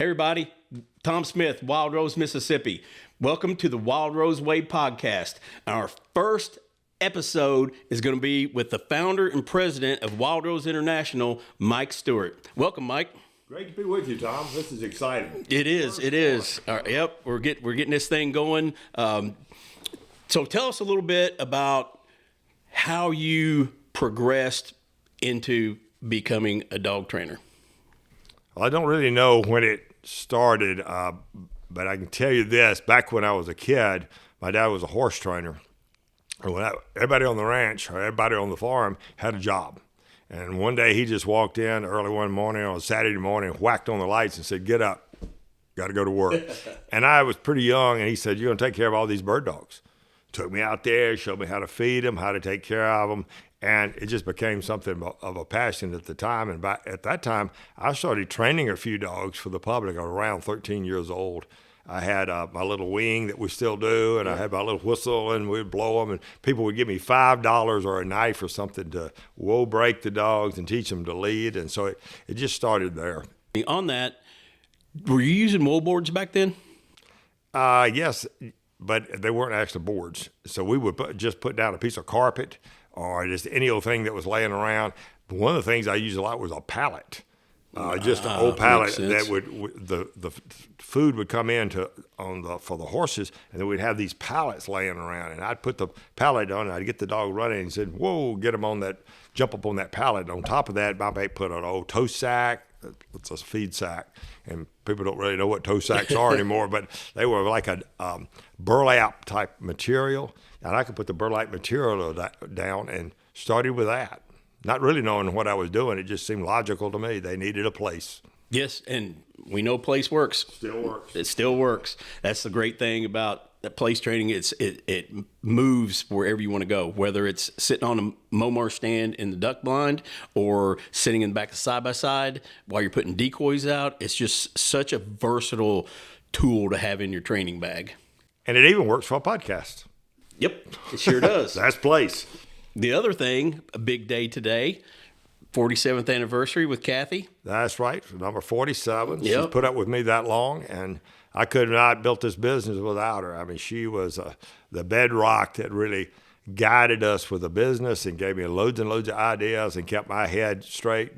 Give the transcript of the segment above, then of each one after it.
Hey everybody, Tom Smith, Wildrose, Mississippi. Welcome to the Wildrose Way Podcast. Our first episode is going to be with the founder and president of Wildrose International, Mike Stewart. Welcome, Mike. Great to be with you, Tom. This is exciting. It is. All right, yep, we're getting this thing going. So tell us a little bit about how you progressed into becoming a dog trainer. Well, I don't really know when it started, but I can tell you this. Back when I was a kid, my dad was a horse trainer. And everybody on the ranch or everybody on the farm had a job. And one day he just walked in early one morning on a Saturday morning, whacked on the lights and said, "Get up, got to go to work." And I was pretty young, and he said, "You're going to take care of all these bird dogs." Took me out there, showed me how to feed them, how to take care of them. And it just became something of a passion at the time. And at that time, I started training a few dogs for the public. I was around 13 years old. I had my little wing that we still do, and I had my little whistle, and we'd blow them. And people would give me $5 or a knife or something to break the dogs and teach them to lead. And so it just started there. On that, were you using wool boards back then? Yes, but they weren't actually boards. So we would just put down a piece of carpet or just any old thing that was laying around. But one of the things I used a lot was a pallet, just an old pallet that the food would come in for the horses, and then we'd have these pallets laying around, and I'd put the pallet on, and I'd get the dog running and said, "Whoa, get him on that, jump up on that pallet." On top of that, my mate put an old tow sack. It's a feed sack, and people don't really know what tow sacks are anymore, but they were like a burlap type material, and I could put the burlap material down and started with that. Not really knowing what I was doing, it just seemed logical to me. They needed a place. Yes, and we know place works. Still works. It still works. That's the great thing about place training. It moves wherever you want to go, whether it's sitting on a Momar stand in the duck blind or sitting in the back of side by side while you're putting decoys out. It's just such a versatile tool to have in your training bag. And it even works for a podcast. Yep, it sure does. That's place. The other thing, a big day today, 47th anniversary with Kathy. That's right, number 47. Yep. She's put up with me that long, and I could not have built this business without her. I mean, she was the bedrock that really guided us with the business and gave me loads and loads of ideas and kept my head straight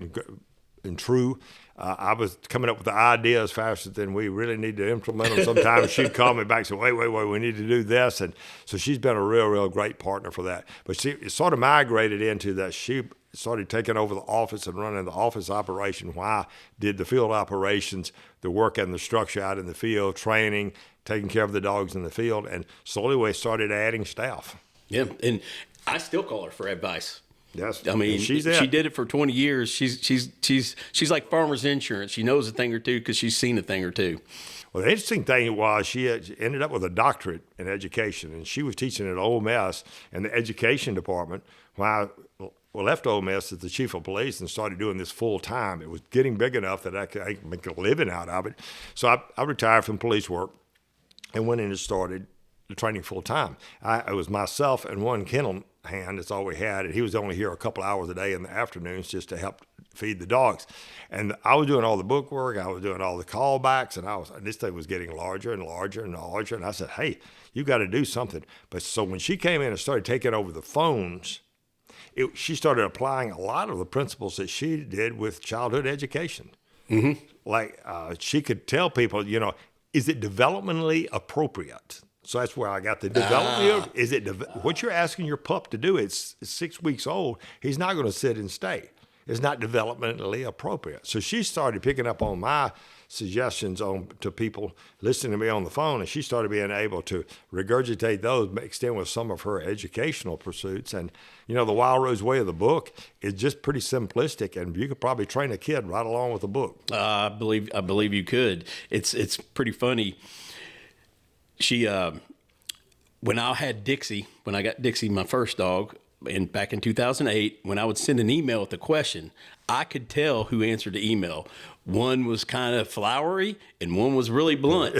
and true. I was coming up with the ideas faster than we really need to implement them. Sometimes she'd call me back and say, wait, we need to do this. And so she's been a real great partner for that. But she sort of migrated into that. She started taking over the office and running the office operation while I did the field operations, the work and the structure out in the field, training, taking care of the dogs in the field. And slowly we started adding staff. Yeah, and I still call her for advice. Yes, I mean, she did it for 20 years. She's like farmer's insurance. She knows a thing or two because she's seen a thing or two. Well, the interesting thing was she ended up with a doctorate in education, and she was teaching at Ole Miss in the education department. When I left Ole Miss as the chief of police and started doing this full time, it was getting big enough that I could make a living out of it. So I retired from police work and went in and started the training full time. It was myself and one kennel hand. That's all we had, and he was only here a couple hours a day in the afternoons just to help feed the dogs. And I was doing all the book work, I was doing all the callbacks, and this thing was getting larger and larger and larger. And I said, "Hey, you got to do something." But so when she came in and started taking over the phones, she started applying a lot of the principles that she did with childhood education. Mm-hmm. Like she could tell people, is it developmentally appropriate? So that's where I got the development. Is it what you're asking your pup to do? It's 6 weeks old. He's not going to sit and stay. It's not developmentally appropriate. So she started picking up on my suggestions to people listening to me on the phone, and she started being able to regurgitate those, extend with some of her educational pursuits. And the Wildrose Way of the book is just pretty simplistic, and you could probably train a kid right along with the book. I believe you could. It's pretty funny. She, when I got Dixie, my first dog, back in 2008, when I would send an email with a question, I could tell who answered the email. One was kind of flowery, and one was really blunt.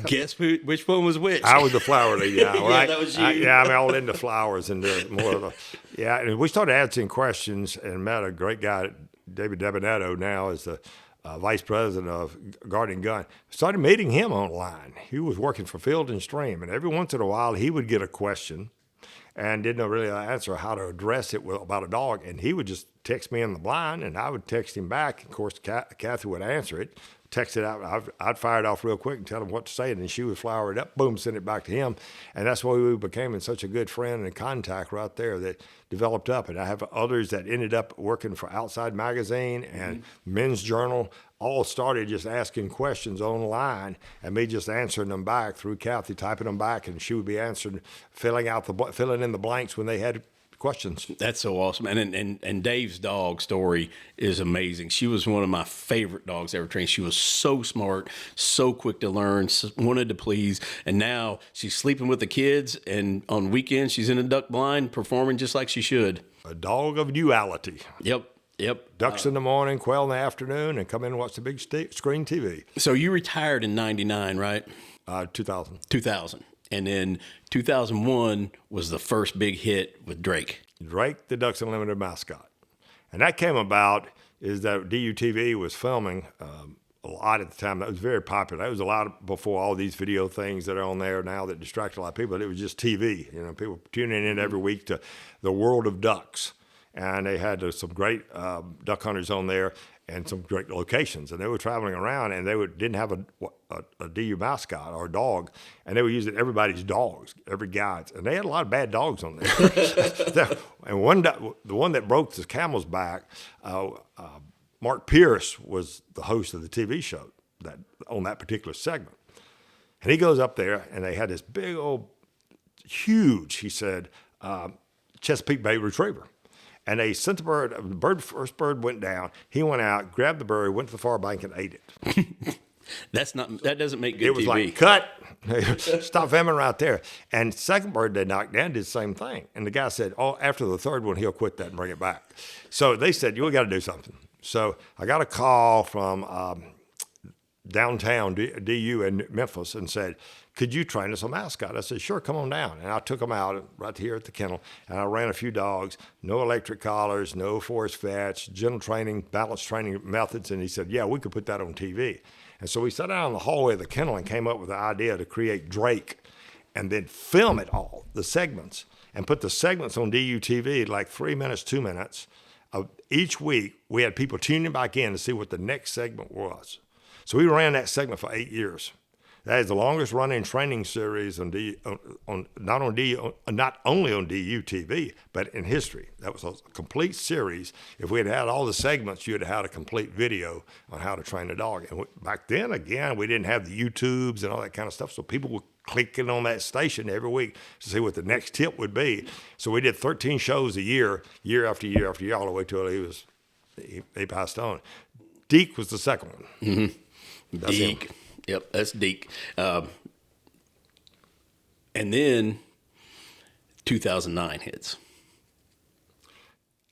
Guess which one was which? I was the flowery guy, right? Yeah, that was you. I'm all into flowers and more of and we started asking questions and met a great guy, David Debonetto, now is the vice president of Garden and Gun. Started meeting him online. He was working for Field and Stream, and every once in a while he would get a question and didn't know really answer how to address it about a dog, and he would just text me in the blind, and I would text him back. Of course, Kathy would answer it, text it out. I'd fire it off real quick and tell him what to say, and then she would flower it up, boom, send it back to him, and that's why we became such a good friend and contact right there that developed up. And I have others that ended up working for Outside Magazine and Men's Journal, all started just asking questions online and me just answering them back through Kathy, typing them back, and she would be answering, filling in the blanks when they had questions. That's so awesome. And Dave's dog story is amazing. She was one of my favorite dogs ever trained. She was so smart, so quick to learn, wanted to please. And now she's sleeping with the kids, and on weekends she's in a duck blind performing just like she should. A dog of duality. Yep. Ducks in the morning, quail in the afternoon, and come in and watch the big screen TV. So you retired in 99, right? 2000. 2000. And then 2001 was the first big hit with Drake. Drake, the Ducks Unlimited mascot. And that came about is that DUTV was filming a lot at the time. That was very popular. That was a lot before all these video things that are on there now that distract a lot of people. It was just TV. People tuning in every week to the world of ducks. And they had some great duck hunters on there and some great locations. And they were traveling around, and they didn't have a DU mascot or a dog, and they were using everybody's dogs, every guy's. And they had a lot of bad dogs on there. And the one that broke the camel's back, Mark Pierce was the host of the TV show on that particular segment. And he goes up there, and they had this big old, huge, he said, Chesapeake Bay Retriever. And they sent first bird went down. He went out, grabbed the bird, went to the far bank and ate it. That doesn't make good TV. It was like, cut, stop filming right there. And second bird they knocked down did the same thing. And the guy said, after the third one, he'll quit that and bring it back. So they said, you got to do something. So I got a call from downtown DU in Memphis and said, could you train us a mascot? I said, sure, come on down. And I took them out right here at the kennel, and I ran a few dogs, no electric collars, no force fetch, gentle training, balance training methods. And he said, yeah, we could put that on TV. And so we sat down in the hallway of the kennel and came up with the idea to create Drake and then film it all, the segments, and put the segments on DU TV like 3 minutes, 2 minutes. Each week, we had people tuning back in to see what the next segment was. So we ran that segment for 8 years. That is the longest running training series not only on DU TV, but in history. That was a complete series. If we had had all the segments, you'd have had a complete video on how to train a dog. And back then, again, we didn't have the YouTubes and all that kind of stuff, so people were clicking on that station every week to see what the next tip would be. So we did 13 shows a year, year after year after year, all the way till he passed on. Deke was the second one. Mm-hmm. Deke. Yep, that's Deke. And then 2009 hits.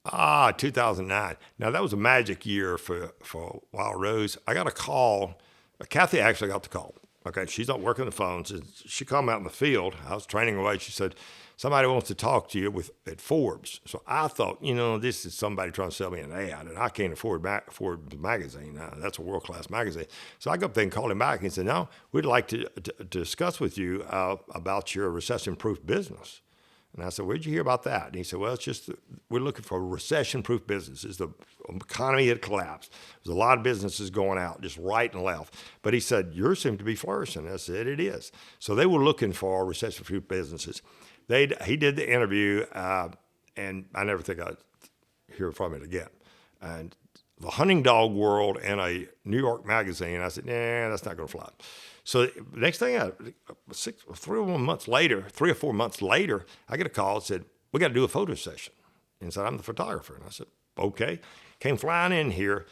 2009. Now, that was a magic year for Wildrose. I got a call. Kathy actually got the call. Okay, she's not working the phones. She called me out in the field. I was training away. She said, somebody wants to talk to you at Forbes. So I thought, this is somebody trying to sell me an ad, and I can't afford Forbes magazine. That's a world-class magazine. So I go up there and called him back, and he said, no, we'd like to discuss with you about your recession-proof business. And I said, where'd you hear about that? And he said, well, it's just we're looking for recession-proof businesses. The economy had collapsed. There's a lot of businesses going out, just right and left. But he said, yours seem to be flourishing. I said, it is. So they were looking for recession-proof businesses. He did the interview, and I never think I'd hear from it again. And the hunting dog world in a New York magazine, I said, nah, that's not going to fly. So the next thing, 3 or 4 months later, I get a call that said, we got to do a photo session. And said, I'm the photographer. And I said, okay. Came flying in here,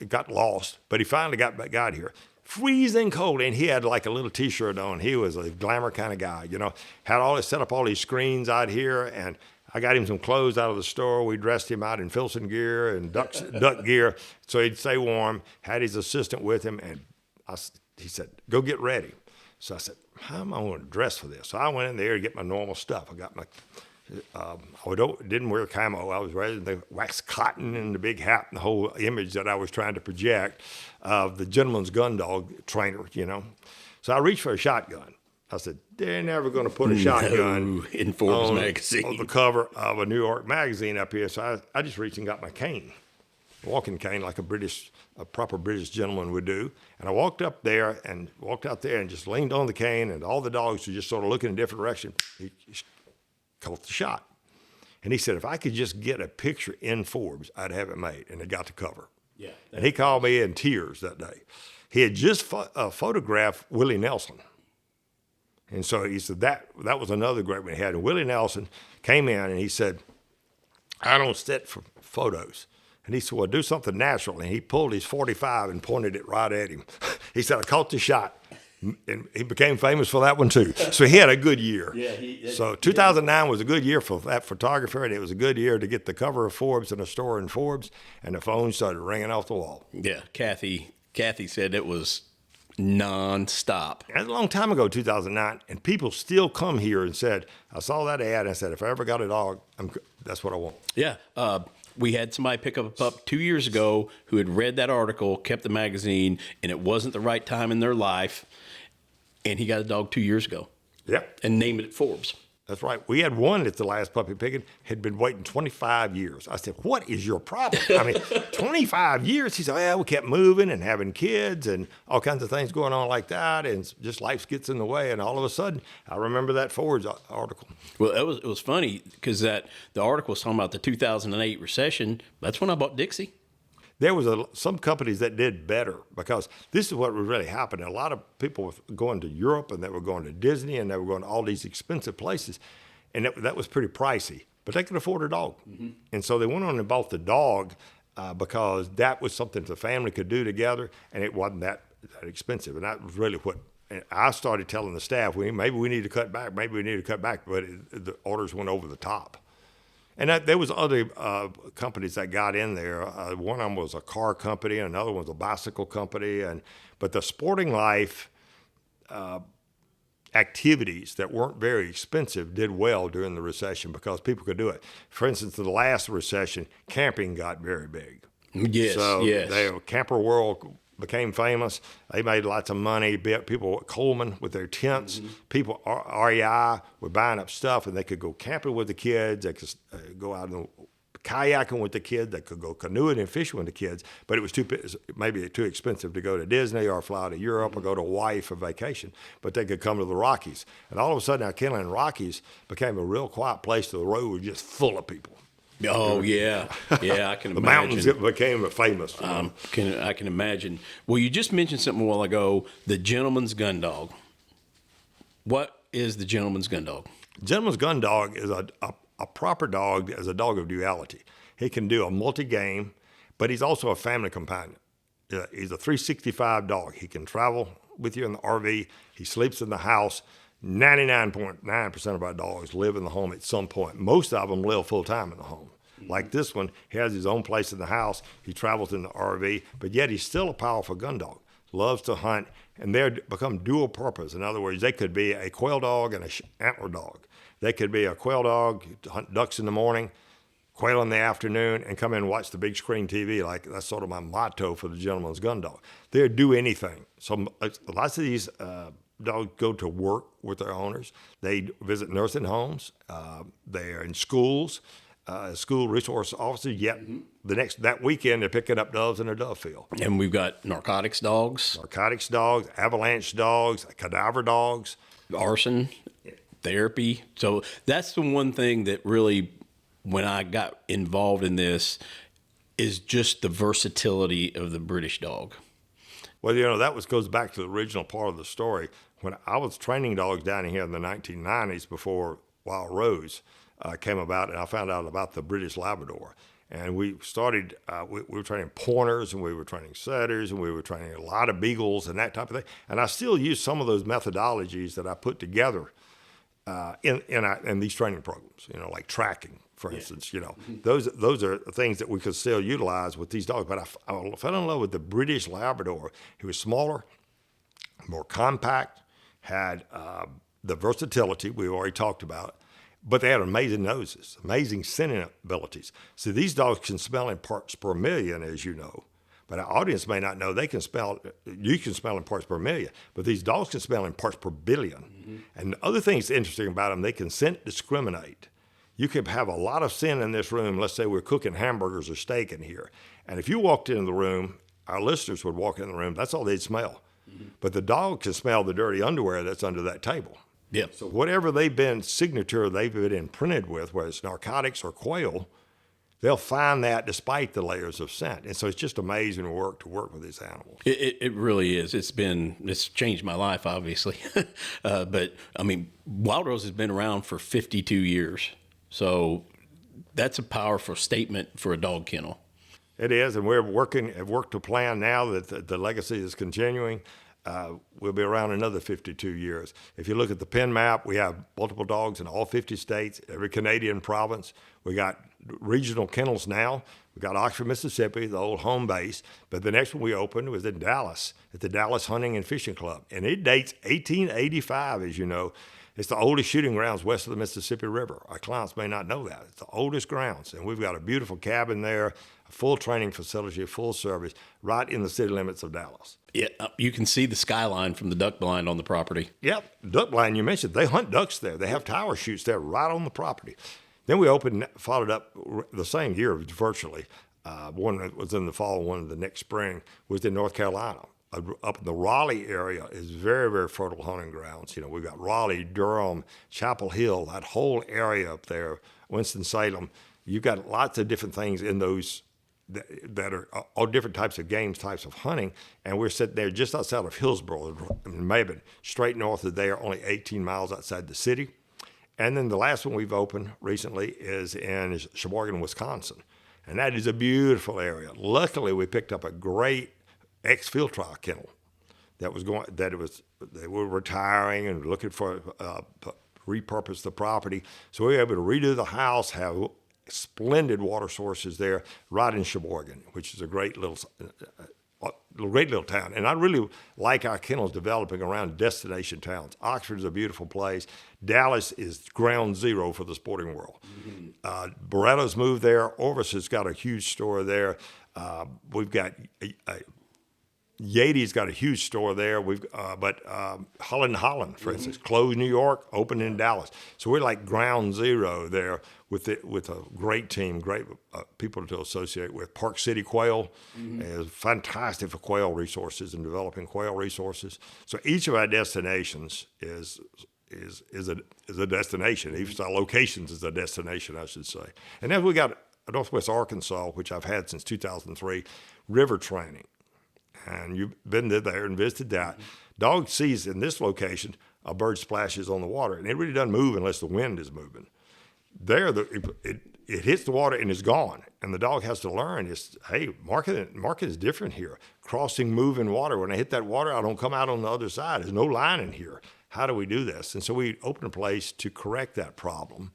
got lost, but he finally got here. Freezing cold, and he had like a little T-shirt on. He was a glamour kind of guy, had set up all these screens out here, and I got him some clothes out of the store. We dressed him out in Filson gear and duck gear, so he'd stay warm. Had his assistant with him, and he said, go get ready. So I said, how am I going to dress for this? So I went in there to get my normal stuff. I got my didn't wear camo. I was wearing the wax cotton and the big hat and the whole image that I was trying to project of the gentleman's gun dog trainer, So I reached for a shotgun. I said, they're never going to put a shotgun in Forbes magazine on the cover of a New York magazine up here. So I just reached and got my cane, a walking cane like a proper British gentleman would do. And I walked out there and just leaned on the cane, and all the dogs were just sort of looking in a different direction. He caught the shot. And he said, if I could just get a picture in Forbes, I'd have it made. And it got the cover. Yeah. And he called me in tears that day. He had just photographed Willie Nelson. And so he said that was another great one he had. And Willie Nelson came in and he said, I don't sit for photos. And he said, well, do something natural. And he pulled his .45 and pointed it right at him. He said, I caught the shot. And he became famous for that one too. So he had a good year. So 2009 was a good year for that photographer, and it was a good year to get the cover of Forbes in a store in Forbes, and the phone started ringing off the wall. Yeah, Kathy said it was nonstop. That's a long time ago, 2009, and people still come here and said, I saw that ad, and I said, if I ever got a dog, that's what I want. Yeah. We had somebody pick up a pup 2 years ago who had read that article, kept the magazine, and it wasn't the right time in their life, and he got a dog 2 years ago. Yep. And named it Forbes. That's right. We had one at the last puppy picking, had been waiting 25 years. I said, what is your problem? 25 years? He said, well, we kept moving and having kids and all kinds of things going on like that, and just life gets in the way. And all of a sudden, I remember that Forbes article. Well, it was funny because the article was talking about the 2008 recession. That's when I bought Dixie. There was some companies that did better, because this is what was really happening. A lot of people were going to Europe, and they were going to Disney, and they were going to all these expensive places, and that was pretty pricey. But they could afford a dog. Mm-hmm. And so they went on and bought the dog because that was something the family could do together, and it wasn't that expensive. And that was really what I started telling the staff, maybe we need to cut back, but the orders went over the top. And there was other companies that got in there. One of them was a car company, and another one was a bicycle company. But the sporting life activities that weren't very expensive did well during the recession because people could do it. For instance, in the last recession, camping got very big. Yes, So Camper World became famous. They made lots of money. People at Coleman with their tents. Mm-hmm. People, REI, were buying up stuff, and they could go camping with the kids. They could go out and kayaking with the kids. They could go canoeing and fishing with the kids. But it was maybe too expensive to go to Disney or fly to Europe or go to Hawaii for vacation. But they could come to the Rockies. And all of a sudden, our Canine Rockies became a real quiet place. The road was just full of people. Oh, yeah. Yeah, I can imagine. The mountains became famous. I can imagine. Well, you just mentioned something a while ago, the gentleman's gun dog. What is the gentleman's gun dog? Gentleman's gun dog is a proper dog, as a dog of duality. He can do a multi-game, but he's also a family companion. He's a 365 dog. He can travel with you in the RV. He sleeps in the house. 99.9% of our dogs live in the home at some point. Most of them live full-time in the home. Like this one, he has his own place in the house. He travels in the RV, but yet he's still a powerful gun dog. Loves to hunt, and they become dual purpose. In other words, they could be a quail dog and an antler dog. They could be a quail dog to hunt ducks in the morning, quail in the afternoon, and come in and watch the big screen TV. Like, that's sort of my motto for the gentleman's gun dog. They'll do anything. So lots of these dogs go to work with their owners. They visit nursing homes. They are in schools, school resource officers. Yet that weekend they're picking up doves in a dove field. And we've got narcotics dogs, avalanche dogs, cadaver dogs, arson, therapy. So that's the one thing that really, when I got involved in this, is just the versatility of the British dog. Well, that goes back to the original part of the story. When I was training dogs down here in the 1990s, before Wildrose came about, and I found out about the British Labrador. And we started, we were training pointers, and we were training setters, and we were training a lot of beagles and that type of thing. And I still use some of those methodologies that I put together in these training programs, like tracking, for instance. Those are things that we could still utilize with these dogs. But I fell in love with the British Labrador. He was smaller, more compact, had the versatility we already talked about, but they had amazing noses, amazing scenting abilities. So these dogs can smell in parts per million, as you know. But our audience may not know you can smell in parts per million, but these dogs can smell in parts per billion. Mm-hmm. And the other thing that's interesting about them, they can scent discriminate. You could have a lot of scent in this room. Let's say we're cooking hamburgers or steak in here. And if you walked into the room, our listeners would walk in the room, that's all they'd smell. Mm-hmm. But the dog can smell the dirty underwear that's under that table. Yeah. So whatever they've been imprinted with, whether it's narcotics or quail, they'll find that despite the layers of scent. And so it's just amazing work to work with these animals. It really is. It's changed my life, obviously. But I mean, Wildrose has been around for 52 years. So that's a powerful statement for a dog kennel. It is, and have worked to plan now that the legacy is continuing. We'll be around another 52 years. If you look at the pen map, we have multiple dogs in all 50 states, every Canadian province. We got regional kennels now. We got Oxford, Mississippi, the old home base. But the next one we opened was in Dallas, at the Dallas Hunting and Fishing Club. And it dates 1885, as you know. It's the oldest shooting grounds west of the Mississippi River. Our clients may not know that. It's the oldest grounds. And we've got a beautiful cabin there, a full training facility, full service, right in the city limits of Dallas. Yeah, you can see the skyline from the duck blind on the property. Yep, duck blind you mentioned. They hunt ducks there. They have tower shoots there right on the property. Then we followed up the same year virtually. One that was in the fall, one the next spring was in North Carolina. Up in the Raleigh area is very, very fertile hunting grounds. You know, we've got Raleigh, Durham, Chapel Hill, that whole area up there, Winston-Salem. You've got lots of different things in those that are all different types of games, types of hunting. And we're sitting there just outside of Hillsboro, maybe straight north of there, only 18 miles outside the city. And then the last one we've opened recently is in Sheboygan, Wisconsin. And that is a beautiful area. Luckily, we picked up a great ex-field trial kennel they were retiring and looking for repurpose the property. So we were able to redo the house, have splendid water sources there right in Sheboygan, which is a great little town. And I really like our kennels developing around destination towns. Oxford is a beautiful place. Dallas is ground zero for the sporting world. Mm-hmm. Beretto's moved there. Orvis has got a huge store there. We've got Yate's got a huge store there. But Holland, for instance, closed New York, opened in Dallas. So we're like ground zero there with a great team, great people to associate with. Park City Quail is fantastic for quail resources and developing quail resources. So each of our destinations is a destination. Each of our locations is a destination, I should say. And then we got Northwest Arkansas, which I've had since 2003, river training. And you've been there and visited that. Dog sees in this location a bird splashes on the water, and it really doesn't move unless the wind is moving. There, it hits the water and it's gone, and the dog has to learn. Hey, market is different here. Crossing moving water. When I hit that water, I don't come out on the other side. There's no line in here. How do we do this? And so we opened a place to correct that problem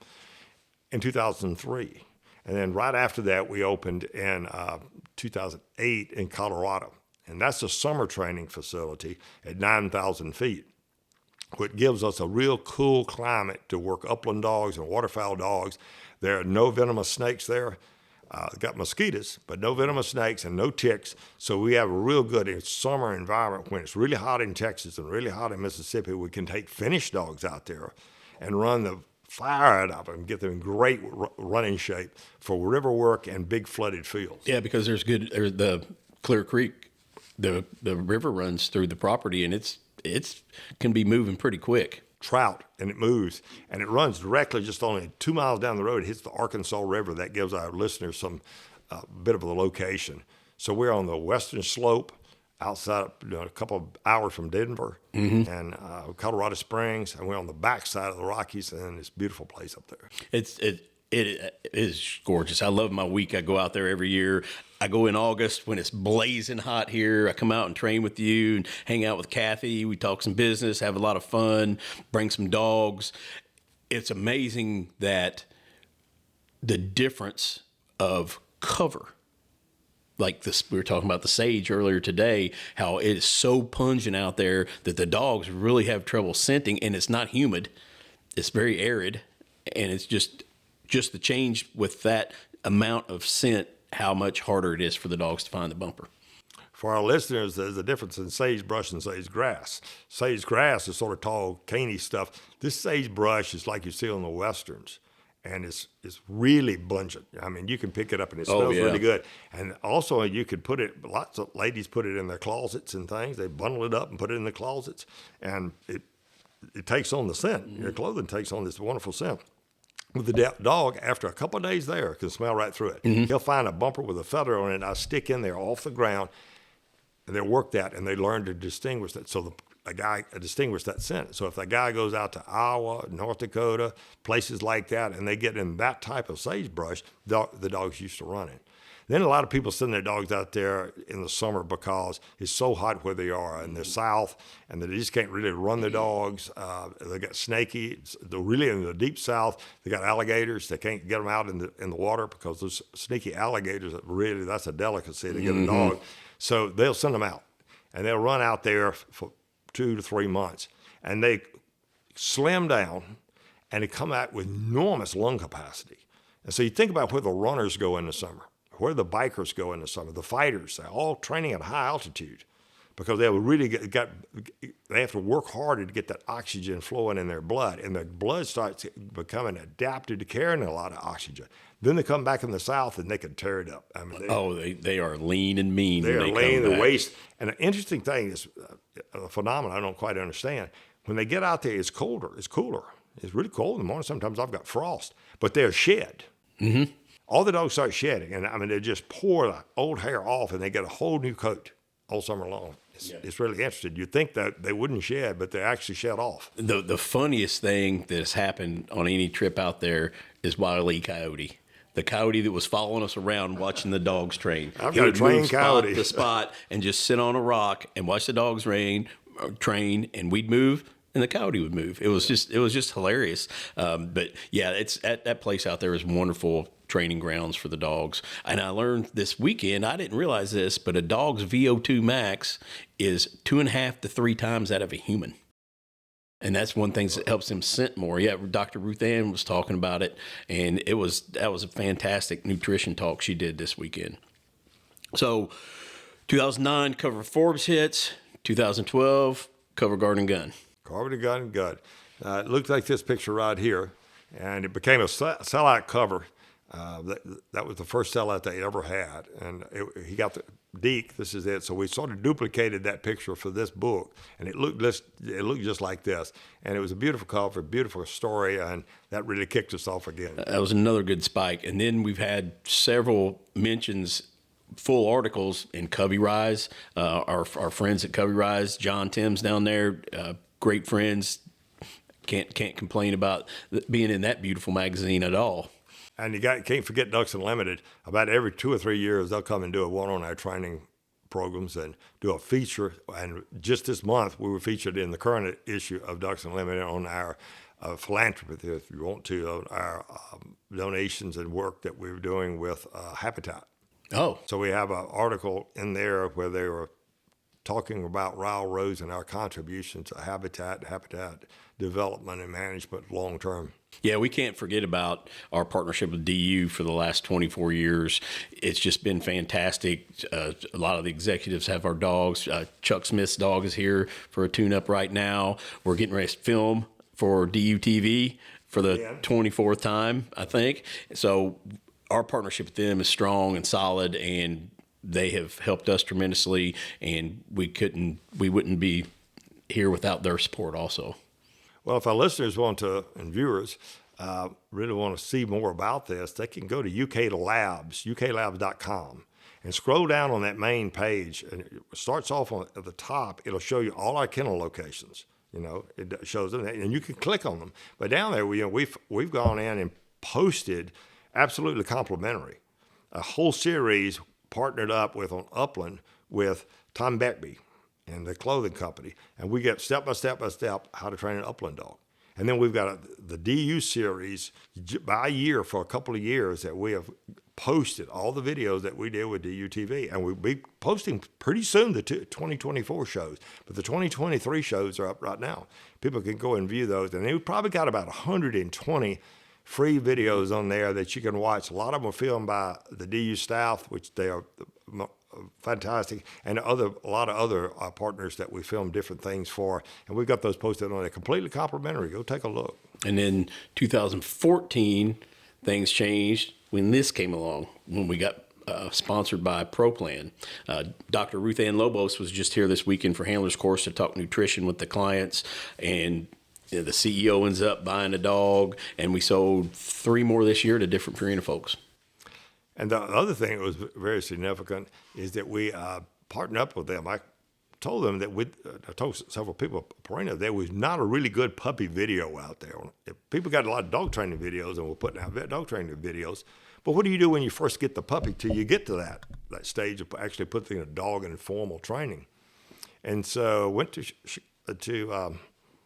in 2003. And then right after that, we opened in 2008 in Colorado. And that's a summer training facility at 9,000 feet, which gives us a real cool climate to work upland dogs and waterfowl dogs. There are no venomous snakes there. Got mosquitoes, but no venomous snakes and no ticks. So we have a real good summer environment. When it's really hot in Texas and really hot in Mississippi, we can take finished dogs out there and run the fire out of them and get them in great running shape for river work and big flooded fields. Yeah, because there's the Clear Creek. The river runs through the property, and it's can be moving pretty quick. Trout, and it moves, and it runs directly just only 2 miles down the road. It hits the Arkansas River. That gives our listeners some bit of the location. So we're on the western slope, outside a couple of hours from Denver and Colorado Springs, and we're on the backside of the Rockies, and it's a beautiful place up there. It is gorgeous. I love my week. I go out there every year. I go in August when it's blazing hot here. I come out and train with you and hang out with Kathy. We talk some business, have a lot of fun, bring some dogs. It's amazing that the difference of cover, like this, we were talking about the sage earlier today, how it is so pungent out there that the dogs really have trouble scenting, and it's not humid. It's very arid. and it's just the change with that amount of scent, how much harder it is for the dogs to find the bumper. For our listeners, there's a difference in sagebrush and sage grass. Sage grass is sort of tall, caney stuff. This sagebrush is like you see on the Westerns, and it's really pungent. I mean, you can pick it up and it smells really good. And also you could put it, lots of ladies put it in their closets and things. They bundle it up and put it in the closets, and it takes on the scent. Your clothing takes on this wonderful scent. With the dog, after a couple of days there, can smell right through it. He'll find a bumper with a feather on it, and I'll stick in there off the ground, and they'll work that, and they learn to distinguish that. So a guy distinguish that scent. So if that guy goes out to Iowa, North Dakota, places like that, and they get in that type of sagebrush, the dog's used to running. Then a lot of people send their dogs out there in the summer because it's so hot where they are in the south, and they just can't really run the dogs. They got snaky. They're really in the deep south. They got alligators. They can't get them out in the water because those sneaky alligators. That's a delicacy to get a dog. So they'll send them out, and they'll run out there for 2 to 3 months, and they slim down, and they come out with enormous lung capacity. And so you think about where the runners go in the summer, where the bikers go in the summer, the fighters, they're all training at high altitude because they really they have to work harder to get that oxygen flowing in their blood, and their blood starts becoming adapted to carrying a lot of oxygen. Then they come back in the south and they can tear it up. I mean, they are lean and mean. They are lean, the waist. And the interesting thing is a phenomenon I don't quite understand. When they get out there, it's colder, it's cooler. It's really cold in the morning. Sometimes I've got frost, but they're shed. Mm-hmm. All the dogs start shedding, and I mean, they just pour the old hair off, and they get a whole new coat all summer long. It's really interesting. You'd think that they wouldn't shed, but they actually shed off. The funniest thing that has happened on any trip out there is Wile E. Coyote. The coyote that was following us around watching the dogs train. I've got a trained coyote. Spot to spot and just sit on a rock and watch the dogs train, and we'd move, and the coyote would move. It was just hilarious. But yeah, it's at that place out there is wonderful training grounds for the dogs. And I learned this weekend, I didn't realize this, but a dog's VO2 max is 2.5 to 3 times that of a human. And that's one thing that helps him scent more. Yeah, Dr. Ruth Ann was talking about it, and that was a fantastic nutrition talk she did this weekend. So 2009 cover Forbes hits, 2012 cover Garden Gun. Garden Gun. It looked like this picture right here, and it became a sellout cover. That was the first sellout they ever had, and he got the Deke. This is it. So we sort of duplicated that picture for this book, and it looked just like this. And it was a beautiful cover, beautiful story, and that really kicked us off again. That was another good spike. And then we've had several mentions, full articles in Cubby Rise. Our friends at Cubby Rise, John Timms down there, great friends. Can't complain about being in that beautiful magazine at all. And you can't forget Ducks Unlimited. About every 2 or 3 years, they'll come and do a one on our training programs and do a feature. And just this month, we were featured in the current issue of Ducks Unlimited on our philanthropy, if you want to, on our donations and work that we were doing with Habitat. Oh. So we have an article in there where they were talking about Wildrose and our contribution to habitat development and management long term. Yeah, we can't forget about our partnership with DU for the last 24 years. It's just been fantastic. A lot of the executives have our dogs. Chuck Smith's dog is here for a tune-up right now. We're getting ready to film for DU TV for the 24th time, I think. So our partnership with them is strong and solid, and they have helped us tremendously, and we wouldn't be here without their support also. Well, if our listeners and viewers really want to see more about this, they can go to uklabs.com, and scroll down on that main page. And it starts off at the top. It'll show you all our kennel locations. You know, it shows them, and you can click on them. But down there, we've gone in and posted absolutely complimentary a whole series partnered up on Upland with Tom Beckby and the clothing company, and we get step by step how to train an upland dog. And then we've got the DU series by year for a couple of years that we have posted all the videos that we did with DU TV, and we'll be posting pretty soon the 2024 shows, but the 2023 shows are up right now. People can go and view those, and we've probably got about 120 free videos on there that you can watch. A lot of them are filmed by the DU staff, which they are fantastic, and a lot of other partners that we film different things for. And we've got those posted on there, completely complimentary. Go take a look. And then 2014, things changed when this came along, when we got sponsored by ProPlan. Dr. Ruth Ann Lobos was just here this weekend for Handler's Course to talk nutrition with the clients, and the CEO ends up buying a dog, and we sold 3 more this year to different Purina folks. And the other thing that was very significant is that we partnered up with them. I told them that I told several people at Purina there was not a really good puppy video out there. People got a lot of dog training videos, and we're putting out dog training videos. But what do you do when you first get the puppy till you get to that stage of actually putting a dog in formal training? And so I went to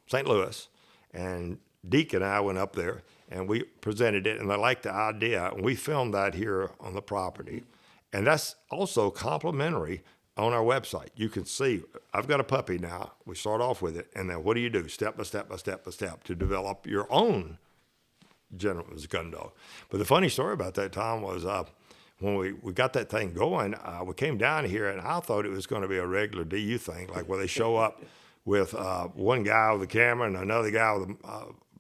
St. Louis, and Deke and I went up there, and we presented it, and I liked the idea, and we filmed that here on the property. And that's also complimentary on our website. You can see, I've got a puppy now. We start off with it, and then what do you do? Step by step by step by step to develop your own gentleman's gun dog. But the funny story about that time was when we got that thing going, we came down here, and I thought it was going to be a regular DU thing, like where they show up with one guy with a camera and another guy with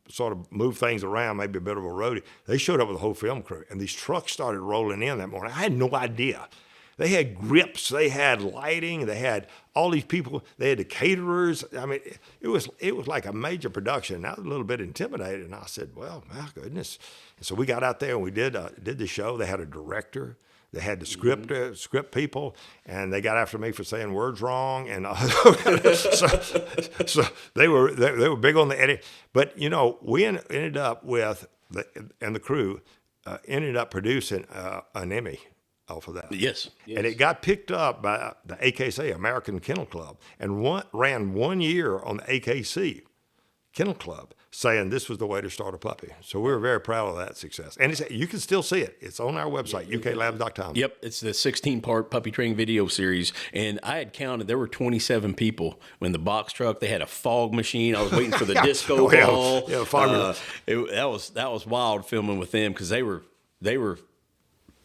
sort of move things around, maybe a bit of a roadie. They showed up with a whole film crew, and these trucks started rolling in that morning. I had no idea. They had grips, they had lighting, they had all these people, they had the caterers. I mean, it was like a major production. I was a little bit intimidated, and I said, well, my goodness. And so we got out there, and we did the show. They had a director. They had the script people, and they got after me for saying words wrong, and so they were big on the edit. But we ended up with the crew ended up producing an Emmy off of that. Yes. And it got picked up by the AKC, American Kennel Club, and ran 1 year on the AKC Kennel Club, saying this was the way to start a puppy. So we were very proud of that success. And you can still see it. It's on our website, uklabs.com. Yep, it's the 16-part puppy training video series. And I had counted, there were 27 people. When the box truck, they had a fog machine. I was waiting for the disco ball. Yeah, fog. That was wild filming with them, because they were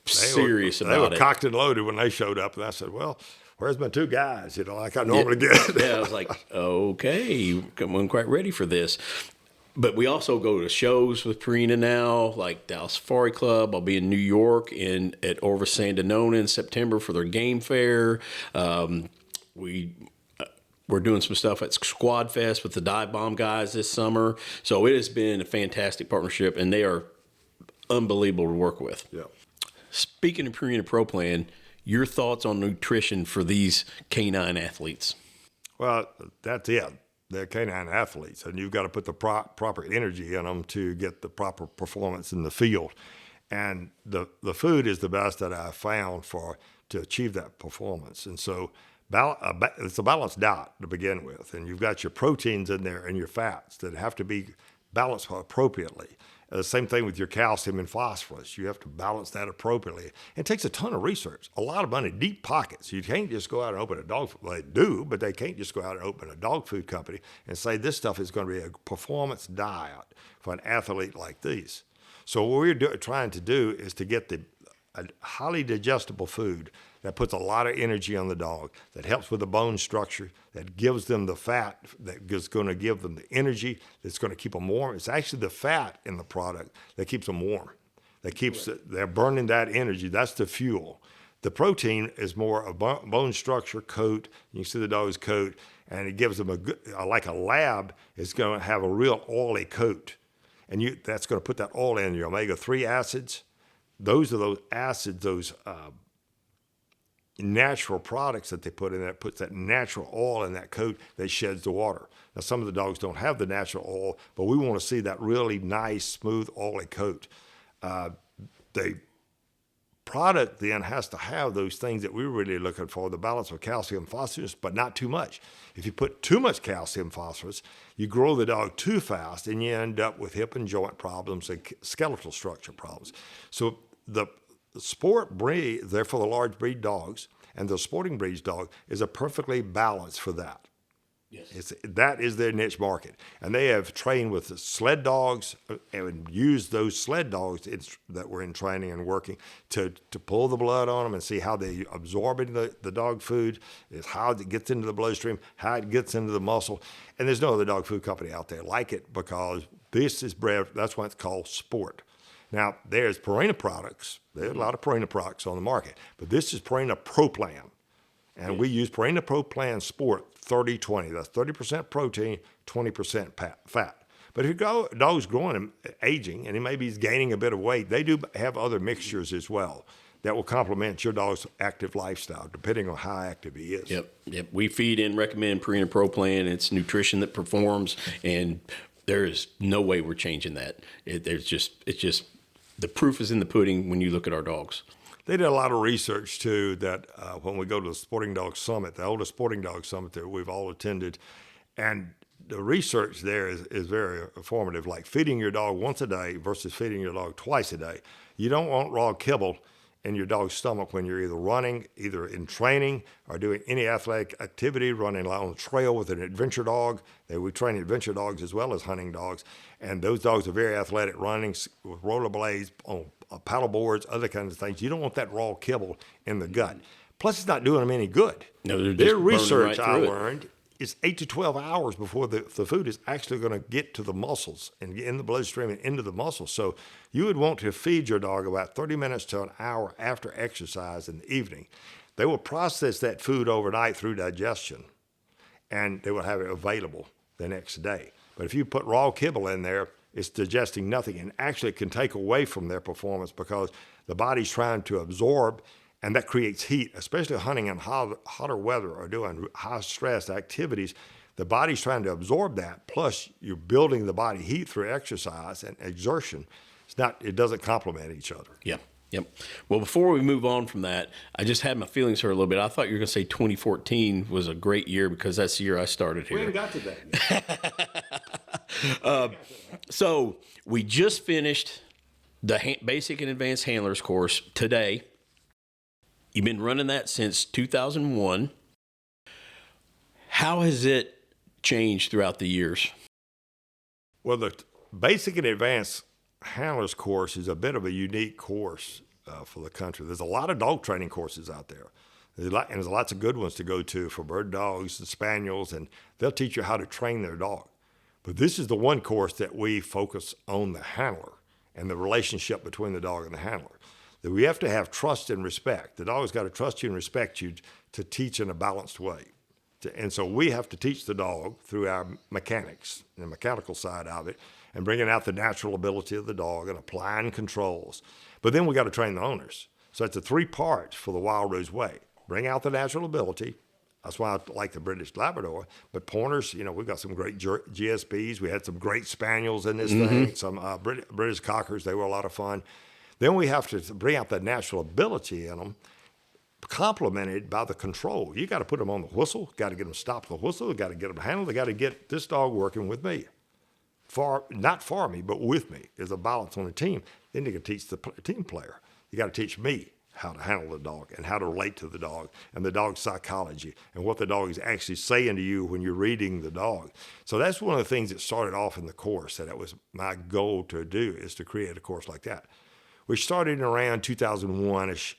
serious about it. They were cocked and loaded when they showed up. And I said, well, where's my 2 guys, like I normally get. Yeah, I was like, okay, I'm quite ready for this. But we also go to shows with Purina now, like Dallas Safari Club. I'll be in New York at Orvis Sandinona in September for their game fair. We're doing some stuff at Squad Fest with the Dive Bomb guys this summer. So it has been a fantastic partnership, and they are unbelievable to work with. Yeah. Speaking of Purina ProPlan, your thoughts on nutrition for these canine athletes? Well, that's it. They're canine athletes, and you've got to put the proper energy in them to get the proper performance in the field. And the food is the best that I've found to achieve that performance. And so it's a balanced diet to begin with, and you've got your proteins in there and your fats that have to be balanced appropriately. Same thing with your calcium and phosphorus. You have to balance that appropriately. It takes a ton of research, a lot of money, deep pockets. You can't just go out and open a dog food. Well, they do, but they can't just go out and open a dog food company and say this stuff is going to be a performance diet for an athlete like these. So what we're trying to do is to get a highly digestible food that puts a lot of energy on the dog, that helps with the bone structure, that gives them the fat, that is going to give them the energy, that's going to keep them warm. It's actually the fat in the product that keeps them warm. That keeps they're burning that energy. That's the fuel. The protein is more a bone structure coat. You can see the dog's coat, and it gives them like a lab is going to have a real oily coat. And that's going to put that oil in your omega-3 acids. Those are those acids, those natural products that they put in there. It puts that natural oil in that coat that sheds the water. Now, some of the dogs don't have the natural oil, but we want to see that really nice, smooth, oily coat. The product then has to have those things that we're really looking for, the balance of calcium and phosphorus, but not too much. If you put too much calcium and phosphorus, you grow the dog too fast, and you end up with hip and joint problems and skeletal structure problems. So the sport breed, they're for the large breed dogs, and the sporting breeds dog is a perfectly balanced for that. Yes. That is their niche market. And they have trained with the sled dogs and used those sled dogs that were in training and working to pull the blood on them and see how they absorb into the dog food, is how it gets into the bloodstream, how it gets into the muscle. And there's no other dog food company out there like it, because this is bred, that's why it's called sport. Now, there's Purina products. There's a lot of Purina products on the market, but this is Purina ProPlan. And we use Purina ProPlan Sport 30-20. That's 30% protein, 20% fat. But if your dog's growing and aging, and maybe he's gaining a bit of weight, they do have other mixtures as well that will complement your dog's active lifestyle, depending on how active he is. Yep. We feed and recommend Purina ProPlan. It's nutrition that performs, and there is no way we're changing that. It's just the proof is in the pudding when you look at our dogs. They did a lot of research, too, that when we go to the Sporting Dog Summit, the oldest Sporting Dog Summit that we've all attended, and the research there is very informative, like feeding your dog once a day versus feeding your dog twice a day. You don't want raw kibble in your dog's stomach when you're either running, either in training or doing any athletic activity, running on the trail with an adventure dog. We train adventure dogs as well as hunting dogs, and those dogs are very athletic, running with rollerblades, on paddle boards, other kinds of things. You don't want that raw kibble in the gut. Plus, it's not doing them any good. No, they're just Their burning research, right I through it. learned, is 8 to 12 hours before the food is actually going to get to the muscles and get in the bloodstream and into the muscles. So you would want to feed your dog about 30 minutes to an hour after exercise in the evening. They will process that food overnight through digestion, and they will have it available the next day. But if you put raw kibble in there, it's digesting nothing, and actually it can take away from their performance because the body's trying to absorb, and that creates heat, especially hunting in hotter weather or doing high stress activities. The body's trying to absorb that, plus you're building the body heat through exercise and exertion. It doesn't complement each other. Yep. Well, before we move on from that, I just had my feelings hurt a little bit. I thought you were going to say 2014 was a great year because that's the year I started here. We haven't got to that yet. So we just finished the basic and advanced handlers course today. You've been running that since 2001. How has it changed throughout the years? Well, the basic and advanced handlers course is a bit of a unique course for the country. There's a lot of dog training courses out there. There's lots of good ones to go to for bird dogs and spaniels, and they'll teach you how to train their dog. But this is the one course that we focus on the handler and the relationship between the dog and the handler. That we have to have trust and respect. The dog's got to trust you and respect you to teach in a balanced way. And so we have to teach the dog through our mechanics, the mechanical side of it, and bringing out the natural ability of the dog and applying controls. But then we got to train the owners. So it's the 3 parts for the Wildrose Way. Bring out the natural ability. That's why I like the British Labrador. But pointers, we've got some great GSPs. We had some great spaniels in this thing, some British Cockers. They were a lot of fun. Then we have to bring out that natural ability in them, complemented by the control. You got to put them on the whistle, got to get them to stop the whistle, got to get them to handle, they got to get this dog working with me. Not for me, but with me. There's a balance on the team. Then you can teach the team player. You got to teach me how to handle the dog and how to relate to the dog and the dog's psychology and what the dog is actually saying to you when you're reading the dog. So that's one of the things that started off in the course, that it was my goal to do, is to create a course like that. We started in around 2001-ish,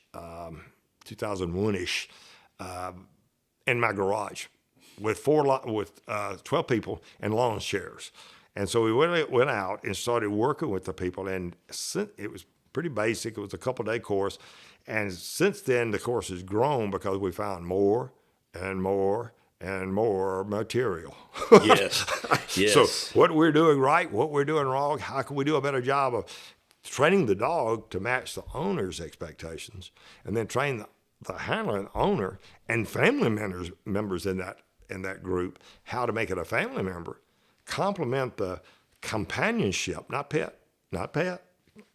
in my garage with 12 people and lawn chairs. And so we went out and started working with the people, and it was pretty basic. It was a couple-day course. And since then, the course has grown because we found more and more and more material. Yes. So what we're doing right, what we're doing wrong, how can we do a better job of training the dog to match the owner's expectations, and then train the handler and owner and family members in that group how to make it a family member, complement the companionship, not pet,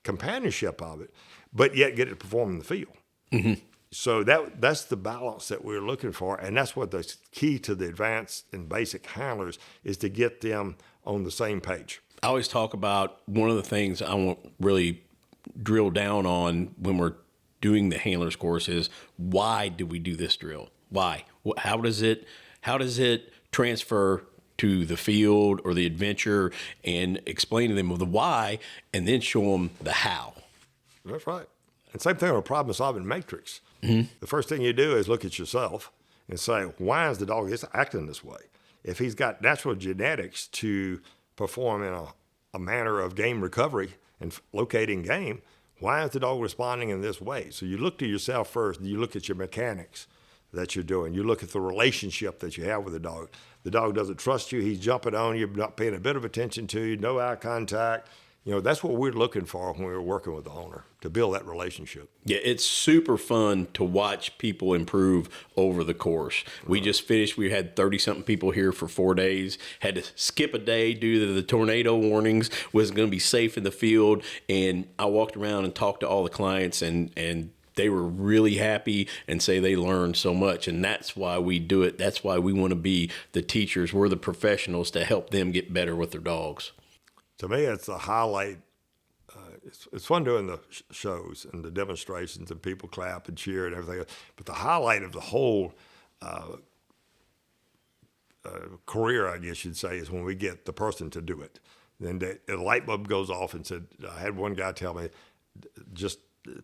companionship of it, but yet get it to perform in the field. Mm-hmm. So that's the balance that we're looking for, and that's what the key to the advanced and basic handlers is, to get them on the same page. I always talk about one of the things I want really drill down on when we're doing the handlers course is, why do we do this drill? Why? How does it transfer to the field or the adventure and explain to them the why and then show them the how. That's right. And same thing with a problem-solving matrix. Mm-hmm. The first thing you do is look at yourself and say, why is the dog acting this way? If he's got natural genetics to perform in a manner of game recovery and locating game, why is the dog responding in this way? So you look to yourself first, and you look at your mechanics that you're doing. You look at the relationship that you have with the dog. The dog doesn't trust you. He's jumping on you, not paying a bit of attention to you, no eye contact. You know, that's what we're looking for when we're working with the owner, to build that relationship. Yeah, it's super fun to watch people improve over the course. We just finished, we had 30-something people here for 4 days, had to skip a day due to the tornado warnings, wasn't going to be safe in the field, and I walked around and talked to all the clients, and they were really happy and say they learned so much, and that's why we do it. That's why we want to be the teachers. We're the professionals to help them get better with their dogs. To me, it's a highlight. It's fun doing the shows and the demonstrations and people clap and cheer and everything. But the highlight of the whole career, I guess you'd say, is when we get the person to do it. Then the light bulb goes off and said, I had one guy tell me just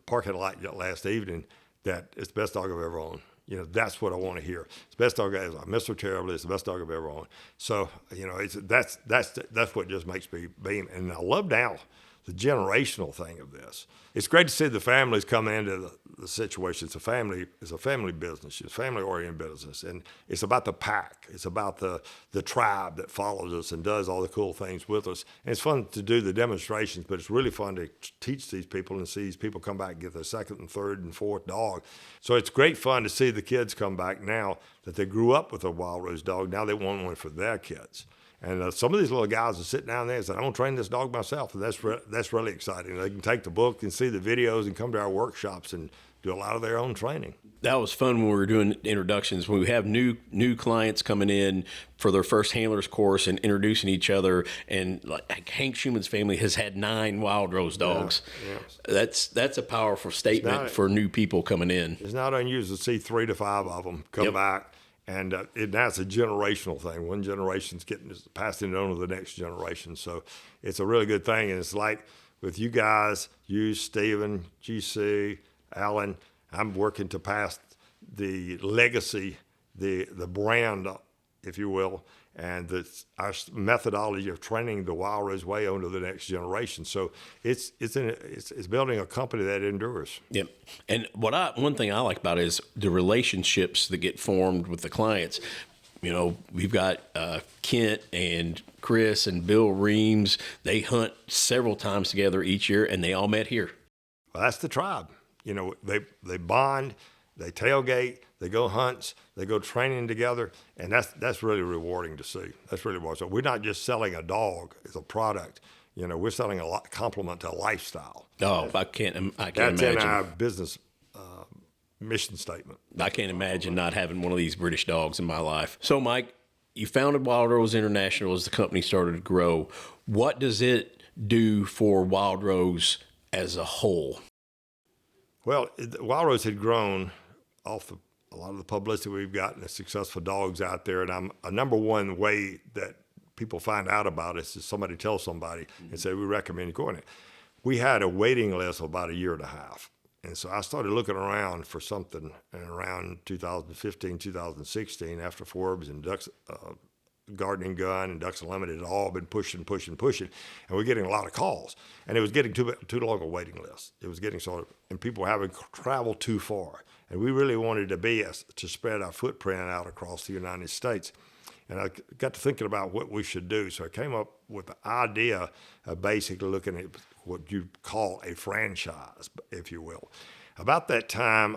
parking lot last evening that it's the best dog I've ever owned. You know, that's what I want to hear. It's the best dog I miss her terribly. It's the best dog I've ever owned. So, you know, that's what just makes me beam. And I love now the generational thing of this. It's great to see the families come into the situation. It's a family business. It's a family-oriented business. And it's about the pack. It's about the tribe that follows us and does all the cool things with us. And it's fun to do the demonstrations, but it's really fun to teach these people and see these people come back and get their second and third and fourth dog. So it's great fun to see the kids come back now that they grew up with a Wildrose dog. Now they want one for their kids. And some of these little guys are sitting down there and say, I want to train this dog myself. And that's really exciting. They can take the book and see the videos and come to our workshops and do a lot of their own training. That was fun when we were doing introductions. When we have new clients coming in for their first handlers course and introducing each other. And like Hank Schumann's family has had 9 Wildrose dogs. Yeah. That's a powerful statement for new people coming in. It's not unusual to see 3 to 5 of them come back. And that's a generational thing. One generation's passing it on to the next generation. So it's a really good thing. And it's like with you guys, you, Stephen, GC, Alan, I'm working to pass the legacy, the brand, if you will, and our methodology of training the Wildrose Way onto the next generation. So it's building a company that endures. Yep. And one thing I like about it is the relationships that get formed with the clients. You know, we've got Kent and Chris and Bill Reams. They hunt several times together each year, and they all met here. Well, that's the tribe. You know, they bond. They tailgate, they go hunts, they go training together, and that's really rewarding to see. That's really rewarding. So we're not just selling a dog as a product. You know, we're selling a complement to a lifestyle. Oh, I can't imagine. That's in our business mission statement. I can't imagine not having one of these British dogs in my life. So, Mike, you founded Wildrose International as the company started to grow. What does it do for Wildrose as a whole? Well, Wildrose had grown off a lot of the publicity we've gotten, the successful dogs out there. And a number one way that people find out about us is somebody tells somebody and say, we recommend you going there. We had a waiting list of about 1.5 years. And so I started looking around for something around 2015, 2016, after Forbes and Gardening Gun and Ducks Unlimited had all been pushing. And we're getting a lot of calls. And it was getting too long a waiting list. It was getting and people were having traveled too far. And we really wanted to spread our footprint out across the United States. And I got to thinking about what we should do. So I came up with the idea of basically looking at what you call a franchise, if you will. About that time,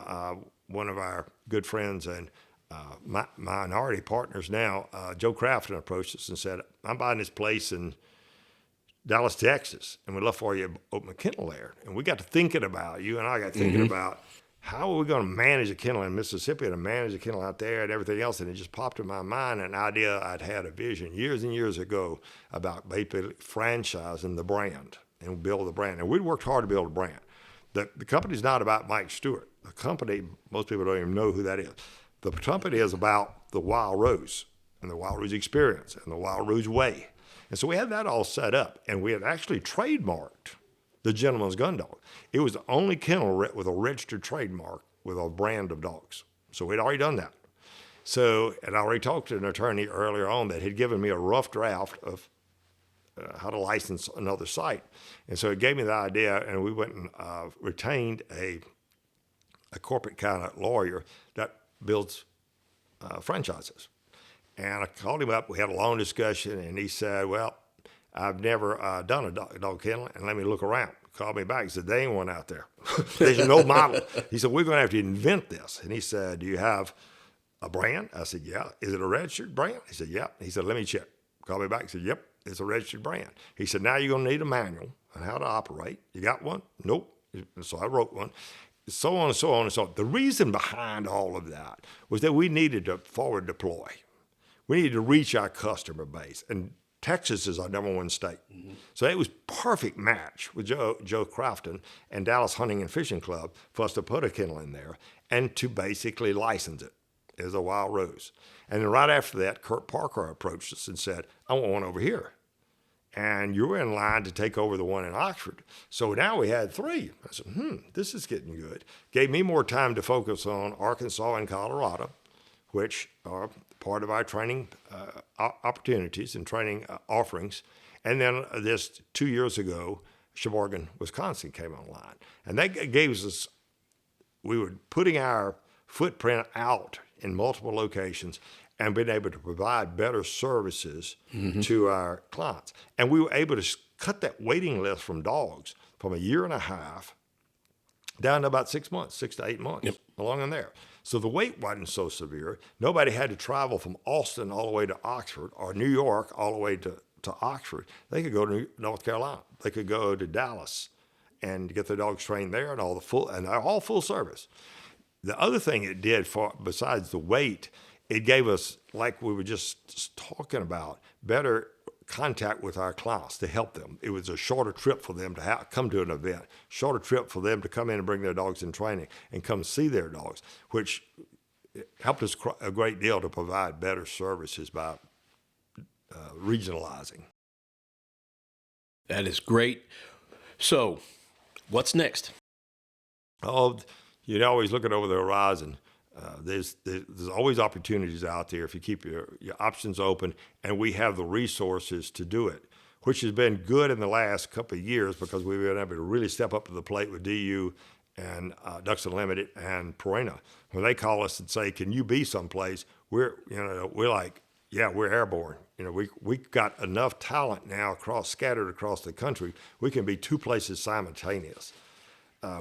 one of our good friends and my minority partners now, Joe Crafton, approached us and said, I'm buying this place in Dallas, Texas, and we'd love for you to open a kennel there. And we got to thinking about, you and I got thinking about, how are we going to manage a kennel in Mississippi and manage a kennel out there and everything else? And it just popped in my mind an idea. I'd had a vision years and years ago about basically franchising the brand and build the brand. And we'd worked hard to build a brand. The company's not about Mike Stewart. The company, most people don't even know who that is. The company is about the Wildrose and the Wildrose Experience and the Wildrose Way. And so we had that all set up, and we had actually trademarked the Gentleman's Gun Dog. It was the only kennel with a registered trademark with a brand of dogs. So we'd already done that. So, and I already talked to an attorney earlier on that had given me a rough draft of how to license another site. And so it gave me the idea, and we went and retained a corporate kind of lawyer that builds franchises. And I called him up, we had a long discussion, and he said, well, I've never done a dog kennel, and let me look around. Called me back, he said, there ain't one out there. There's no model. He said, we're gonna have to invent this. And he said, do you have a brand? I said, yeah. Is it a registered brand? He said, yeah. He said, let me check. Called me back, he said, yep, it's a registered brand. He said, now you're gonna need a manual on how to operate. You got one? Nope. So I wrote one. So on and so on and so on. The reason behind all of that was that we needed to forward deploy. We needed to reach our customer base. And Texas is our #1 state. Mm-hmm. So it was perfect match with Joe Crafton and Dallas Hunting and Fishing Club for us to put a kennel in there and to basically license it as a Wildrose. And then right after that, Kurt Parker approached us and said, I want one over here. And you were in line to take over the one in Oxford. So now we had 3. I said, this is getting good. Gave me more time to focus on Arkansas and Colorado, which are part of our training opportunities and training offerings. And then this 2 years ago, Sheboygan, Wisconsin came online. And that gave us, we were putting our footprint out in multiple locations and being able to provide better services to our clients. And we were able to cut that waiting list from dogs from 1.5 years down to about 6 months, 6 to 8 months, along in there. So the wait wasn't so severe. Nobody had to travel from Austin all the way to Oxford or New York all the way to Oxford. They could go to North Carolina. They could go to Dallas and get their dogs trained there and they're all full service. The other thing it did besides the wait, it gave us, like we were just talking about, better contact with our clients to help them. It was a shorter trip for them to come to an event, shorter trip for them to come in and bring their dogs in training and come see their dogs, which helped us a great deal to provide better services by regionalizing. That is great. So what's next? Oh, you're always looking over the horizon. There's always opportunities out there if you keep your options open, and we have the resources to do it, which has been good in the last couple of years because we've been able to really step up to the plate with DU and Ducks Unlimited and Purina. When they call us and say, "Can you be someplace?" We're like, "Yeah, we're airborne." We've got enough talent now scattered across the country. We can be 2 places simultaneous.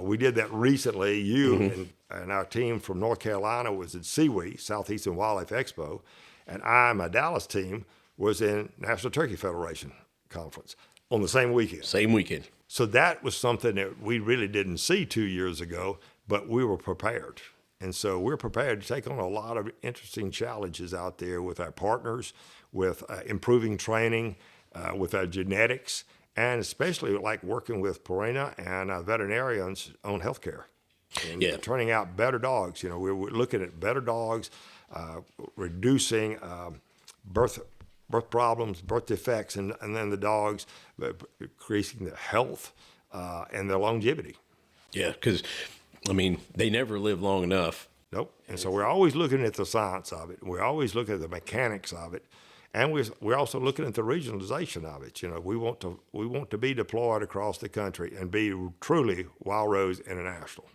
We did that recently. And our team from North Carolina was at SeaWe, Southeastern Wildlife Expo, and my Dallas team was in National Turkey Federation Conference on the same weekend. Same weekend. So that was something that we really didn't see 2 years ago, but we were prepared. And so we're prepared to take on a lot of interesting challenges out there with our partners, with improving training, with our genetics, and especially like working with Purina and veterinarians on healthcare and turning out better dogs. We're looking at better dogs, reducing birth problems, birth defects, and then the dogs, increasing their health and their longevity. Yeah, because, they never live long enough. Nope. And so we're always looking at the science of it. We're always looking at the mechanics of it. And we're also looking at the regionalization of it. We want to be deployed across the country and be truly Wildrose International.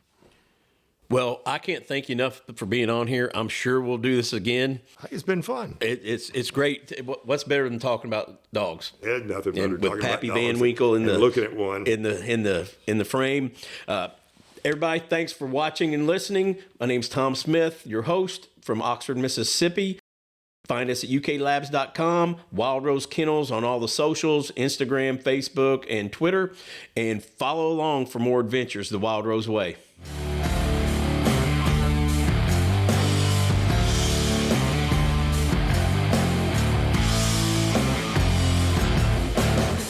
Well, I can't thank you enough for being on here. I'm sure we'll do this again. It's been fun. It's great. What's better than talking about dogs? There's nothing better than talking Pappy about dogs Van Winkle and looking at one in the frame. Everybody, thanks for watching and listening. My name's Tom Smith, your host from Oxford, Mississippi. Find us at uklabs.com, Wildrose Kennels on all the socials, Instagram, Facebook, and Twitter. And follow along for more adventures the Wildrose Way.